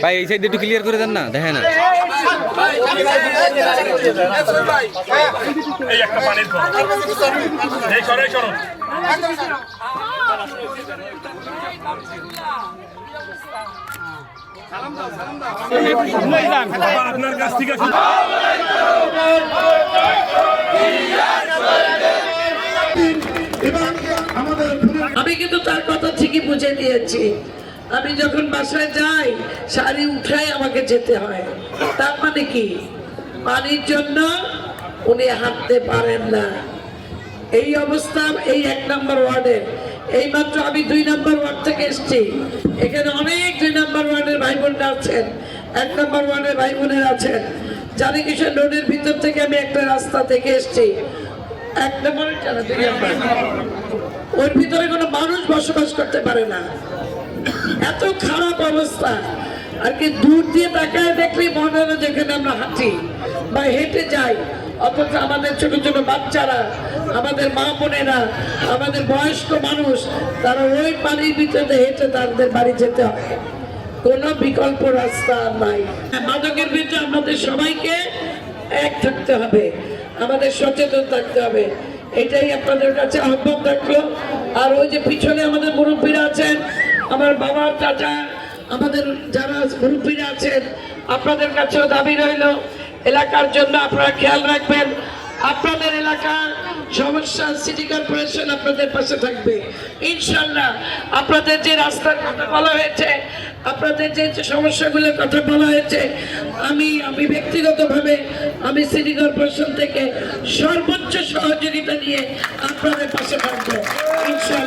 ভাই এই সাইড একটু ক্লিয়ার করে দেন না, দেখেন না এই একটা পানির কল এই সরাই সরো আপনার কাছ থেকে আমি কিন্তু তার কথা ঠিকই বুঝে নিয়েছি। আমি যখন বাসায় যাই শাড়ি উঠাই আমাকে যেতে হয়। তার মানে কি, পানির জন্য উনি হাঁটতে পারেন না। এই অবস্থা এই 1 নম্বর ওয়ার্ডে। এইমাত্র আমি 2 নম্বর ওয়ার্ড থেকে এসেছি। এখানে অনেক 2 নম্বর ওয়ার্ডের ভাই বোনরা আছেন, 1 নম্বর ওয়ার্ডের ভাই বোনেরা আছেন। জানি কিশোর রোডের ভিতর থেকে আমি একটা রাস্তা থেকে এসেছি, 1 নম্বরের জানা 2 নম্বর, ওর ভিতরে কোনো মানুষ বসবাস করতে পারে না, এত খারাপ অবস্থা। আর কি দূর দিয়ে তাকায় দেখলেই মনে হলো যেখানে আমরা হাঁটি বা হেঁটে যাই, অথচ আমাদের ছোট ছোট বাচ্চারা, আমাদের মা বোনেরা, আমাদের বয়স্ক মানুষ, তারা ওই পানির ভিতরে হেঁটে তাদের বাড়ি যেতে হয়। কোনো বিকল্প রাস্তা নাই। মাদকের বিরুদ্ধে আমাদের সবাইকে এক থাকতে হবে, আমাদের সচেতন থাকতে হবে। এটাই আপনাদের কাছে আহ্বান থাকলো। আর ওই যে পিছনে আমাদের মুরব্বীরা আছেন, আমার বাবার চাচা, আমাদের যারা মুরব্বীরা আছেন, আপনাদের কাছেও দাবি রইল এলাকার জন্য আপনারা খেয়াল রাখবেন। আপনাদের এলাকার সমস্যা সিটি কর্পোরেশন আপনাদের পাশে থাকবে ইনশাল্লাহ। আপনাদের যে রাস্তার কথা বলা হয়েছে, আপনাদের যে সমস্যাগুলোর কথা বলা হয়েছে, আমি ব্যক্তিগতভাবে আমি সিটি কর্পোরেশন থেকে সর্বোচ্চ সহযোগিতা নিয়ে আপনাদের পাশে থাকবো ইনশাল্লাহ।